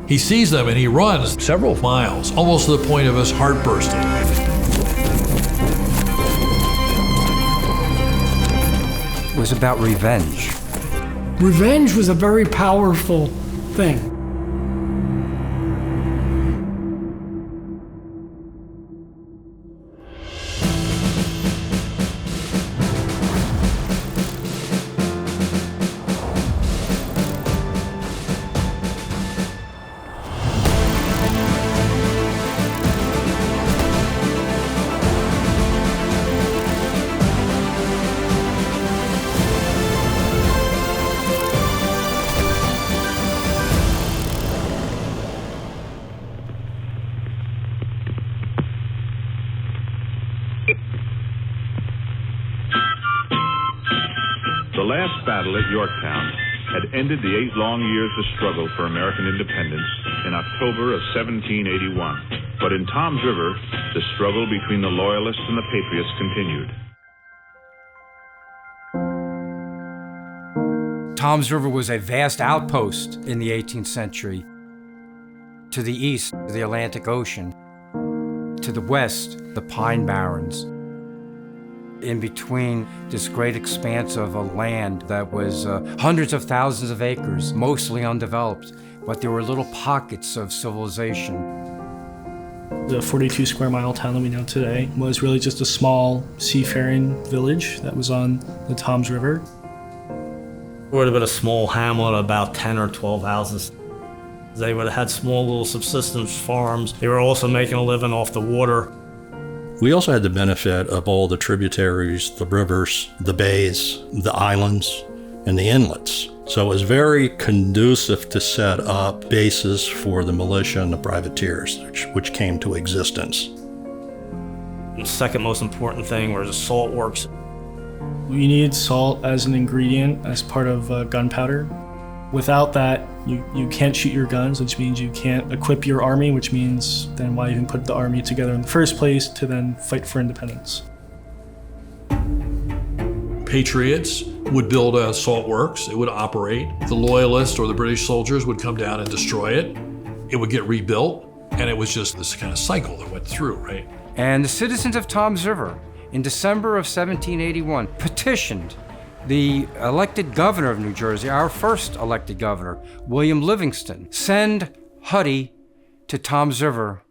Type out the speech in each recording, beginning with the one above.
He sees them and he runs several miles, almost to the point of his heart bursting. It was about revenge. Revenge was a very powerful thing. The last battle at Yorktown had ended the 8 long years of struggle for American independence in October of 1781. But in Tom's River, the struggle between the Loyalists and the Patriots continued. Tom's River was a vast outpost in the 18th century. To the east, the Atlantic Ocean. To the west, the Pine Barrens. In between this great expanse of a land that was hundreds of thousands of acres, mostly undeveloped, but there were little pockets of civilization. The 42 square mile town that we know today was really just a small seafaring village that was on the Tom's River. It would have been a small hamlet, about 10 or 12 houses. They would have had small little subsistence farms. They were also making a living off the water. We also had the benefit of all the tributaries, the rivers, the bays, the islands, and the inlets. So it was very conducive to set up bases for the militia and the privateers, which came to existence. The second most important thing was the salt works. You need salt as an ingredient, as part of gunpowder. Without that, you can't shoot your guns, which means you can't equip your army, which means then why even put the army together in the first place to then fight for independence. Patriots would build a salt works, it would operate. The Loyalists or the British soldiers would come down and destroy it. It would get rebuilt, and it was just this kind of cycle that went through, right? And the citizens of Tom's River, in December of 1781, petitioned the elected governor of New Jersey, our first elected governor, William Livingston, send Huddy to Tom's River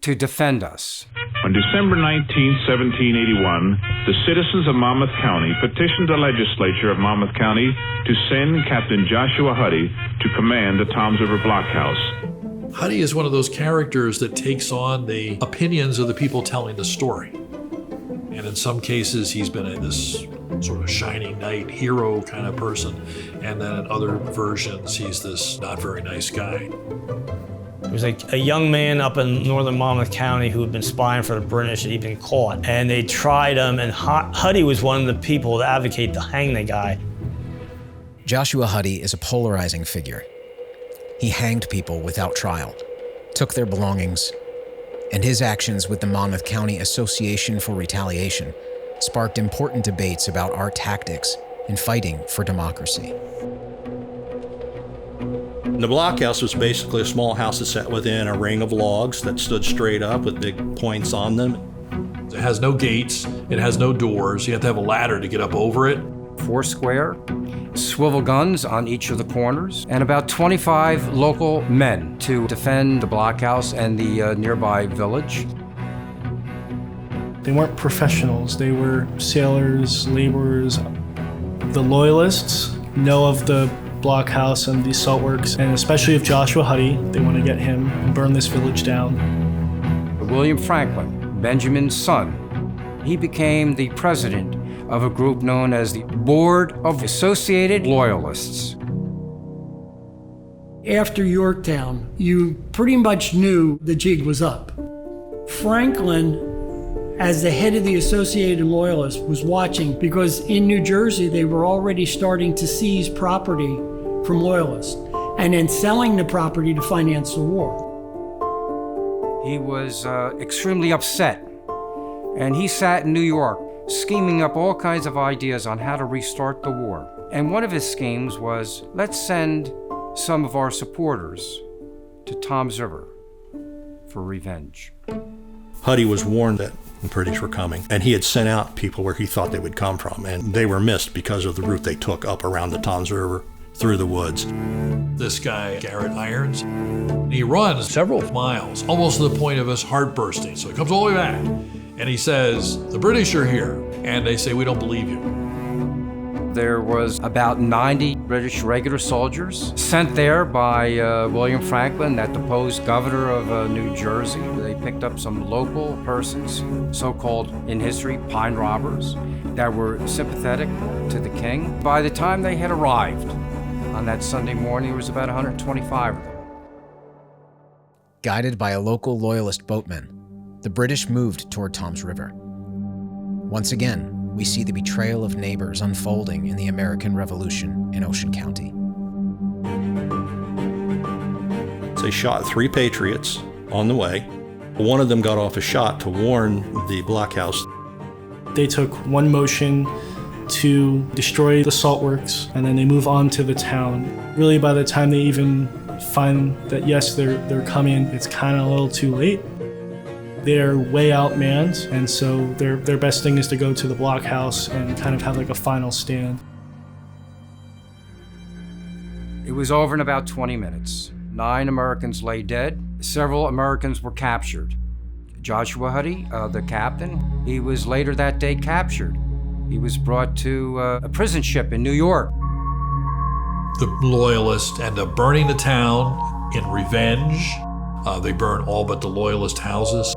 to defend us. On December 19, 1781, the citizens of Monmouth County petitioned the legislature of Monmouth County to send Captain Joshua Huddy to command the Tom's River blockhouse. Huddy is one of those characters that takes on the opinions of the people telling the story. And in some cases, he's been this sort of shining knight hero kind of person. And then in other versions, he's this not very nice guy. There was a young man up in northern Monmouth County who had been spying for the British, and he'd been caught. And they tried him, and Huddy was one of the people to advocate to hang the guy. Joshua Huddy is a polarizing figure. He hanged people without trial, took their belongings, and his actions with the Monmouth County Association for Retaliation sparked important debates about our tactics in fighting for democracy. The blockhouse was basically a small house that sat within a ring of logs that stood straight up with big points on them. It has no gates, it has no doors, you have to have a ladder to get up over it. 4 square, swivel guns on each of the corners, and about 25 local men to defend the blockhouse and the nearby village. They weren't professionals, they were sailors, laborers. The Loyalists know of the blockhouse and the salt works, and especially of Joshua Huddy. They want to get him and burn this village down. William Franklin, Benjamin's son, he became the president of a group known as the Board of Associated Loyalists. After Yorktown, you pretty much knew the jig was up. Franklin, as the head of the Associated Loyalists, was watching because in New Jersey they were already starting to seize property from Loyalists and then selling the property to finance the war. He was extremely upset, and he sat in New York scheming up all kinds of ideas on how to restart the war. And one of his schemes was, let's send some of our supporters to Tom's River for revenge. Huddy was warned that the British were coming, and he had sent out people where he thought they would come from, and they were missed because of the route they took up around the Toms River through the woods. This guy, Garrett Irons, he runs several miles, almost to the point of his heart bursting. So he comes all the way back, and he says, "The British are here." And they say, "We don't believe you." There was about 90 British regular soldiers sent there by William Franklin, that deposed governor of New Jersey. They picked up some local persons, so-called in history pine robbers, that were sympathetic to the king. By the time they had arrived on that Sunday morning, there was about 125 of them. Guided by a local loyalist boatman, the British moved toward Toms River. Once again, we see the betrayal of neighbors unfolding in the American Revolution in Ocean County. They shot 3 patriots on the way. One of them got off a shot to warn the blockhouse. They took one motion to destroy the salt works, and then they move on to the town. Really, by the time they even find that, yes, they're coming, it's kind of a little too late. They're way outmanned, and so their best thing is to go to the blockhouse and kind of have like a final stand. It was over in about 20 minutes. 9 Americans lay dead. Several Americans were captured. Joshua Huddy, the captain, he was later that day captured. He was brought to a prison ship in New York. The Loyalists end up burning the town in revenge. They burn all but the Loyalist houses.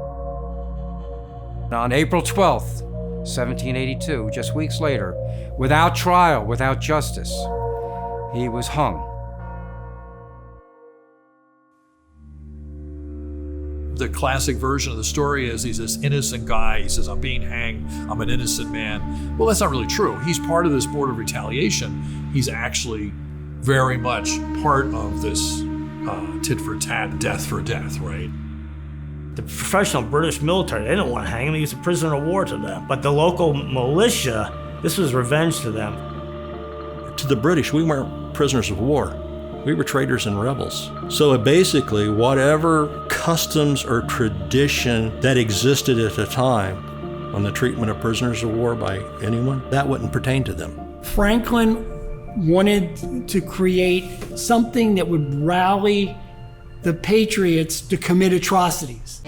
On April 12th, 1782, just weeks later, without trial, without justice, he was hung. The classic version of the story is he's this innocent guy. He says, "I'm being hanged. I'm an innocent man." Well, that's not really true. He's part of this board of retaliation. He's actually very much part of this tit for tat, death for death, right? The professional British military, they didn't want to hang him. He was a prisoner of war to them. But the local militia, this was revenge to them. To the British, we weren't prisoners of war. We were traitors and rebels. So basically, whatever customs or tradition that existed at the time on the treatment of prisoners of war by anyone, that wouldn't pertain to them. Franklin wanted to create something that would rally the patriots to commit atrocities.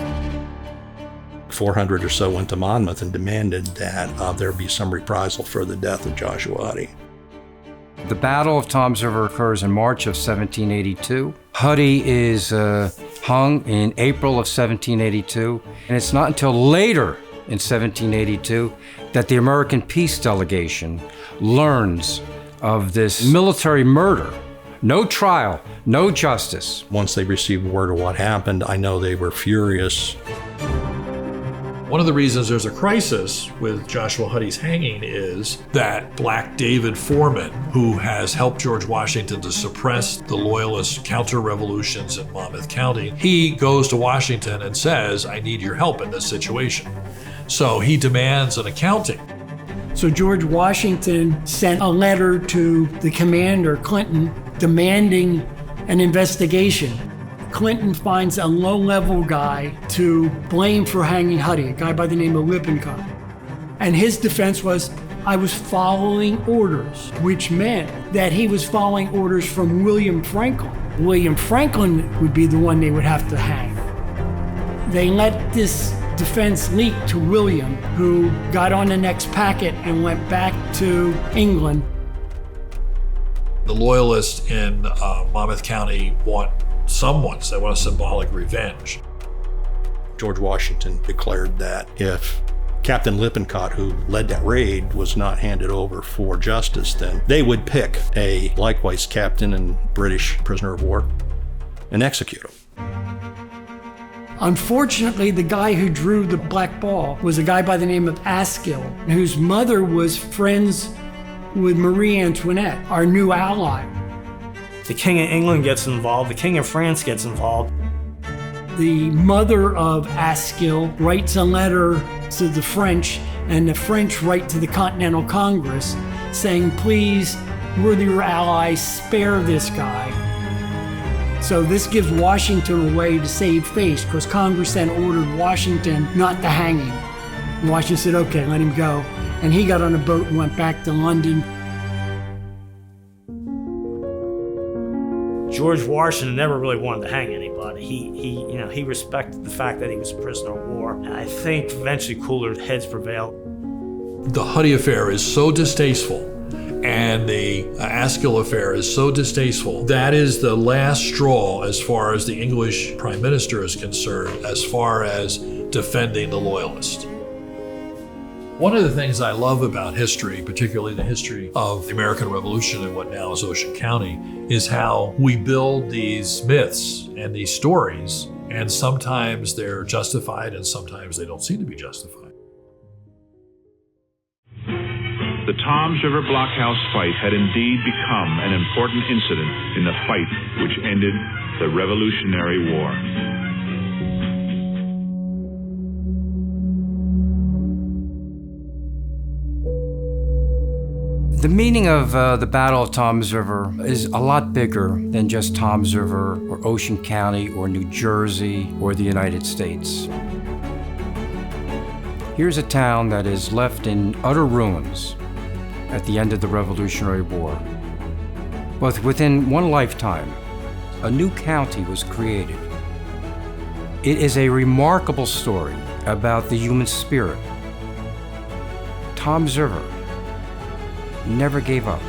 400 or so went to Monmouth and demanded that there be some reprisal for the death of Joshua Huddy. The Battle of Toms River occurs in March of 1782. Huddy is hung in April of 1782, and it's not until later in 1782 that the American peace delegation learns of this military murder. No trial, no justice. Once they received word of what happened, I know they were furious. One of the reasons there's a crisis with Joshua Huddy's hanging is that Black David Forman, who has helped George Washington to suppress the Loyalist counter-revolutions in Monmouth County, he goes to Washington and says, "I need your help in this situation." So he demands an accounting. So George Washington sent a letter to the commander, Clinton, demanding an investigation. Clinton finds a low-level guy to blame for hanging Huddy, a guy by the name of Lippincott. And his defense was, "I was following orders," which meant that he was following orders from William Franklin. William Franklin would be the one they would have to hang. They let this defense leak to William, who got on the next packet and went back to England. The Loyalists in Monmouth County want they want a symbolic revenge. George Washington declared that if Captain Lippincott, who led that raid, was not handed over for justice, then they would pick a likewise captain and British prisoner of war and execute him. Unfortunately, the guy who drew the black ball was a guy by the name of Askill, whose mother was friends with Marie Antoinette, our new ally. The King of England gets involved, the King of France gets involved. The mother of Askill writes a letter to the French, and the French write to the Continental Congress saying, "Please, we're your allies, spare this guy." So this gives Washington a way to save face, because Congress then ordered Washington not to hang him. And Washington said, okay, let him go. And he got on a boat and went back to London. George Washington never really wanted to hang anybody. He respected the fact that he was a prisoner of war. And I think eventually cooler heads prevailed. The Huddy affair is so distasteful, and the Askill affair is so distasteful. That is the last straw as far as the English Prime Minister is concerned, as far as defending the Loyalists. One of the things I love about history, particularly the history of the American Revolution and what now is Ocean County, is how we build these myths and these stories, and sometimes they're justified and sometimes they don't seem to be justified. The Toms River Blockhouse fight had indeed become an important incident in the fight which ended the Revolutionary War. The meaning of the Battle of Toms River is a lot bigger than just Toms River or Ocean County or New Jersey or the United States. Here's a town that is left in utter ruins at the end of the Revolutionary War. But within one lifetime, a new county was created. It is a remarkable story about the human spirit. Toms River never gave up.